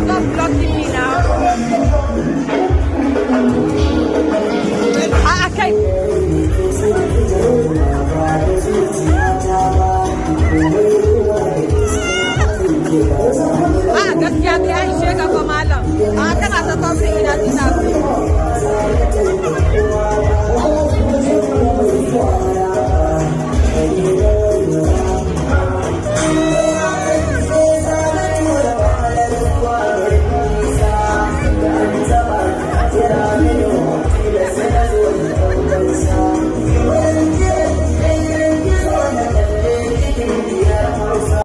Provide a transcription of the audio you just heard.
Stop blocking me now. Okay. Gaskiya dai an shiga ga malam. Kana ta kwamfi ina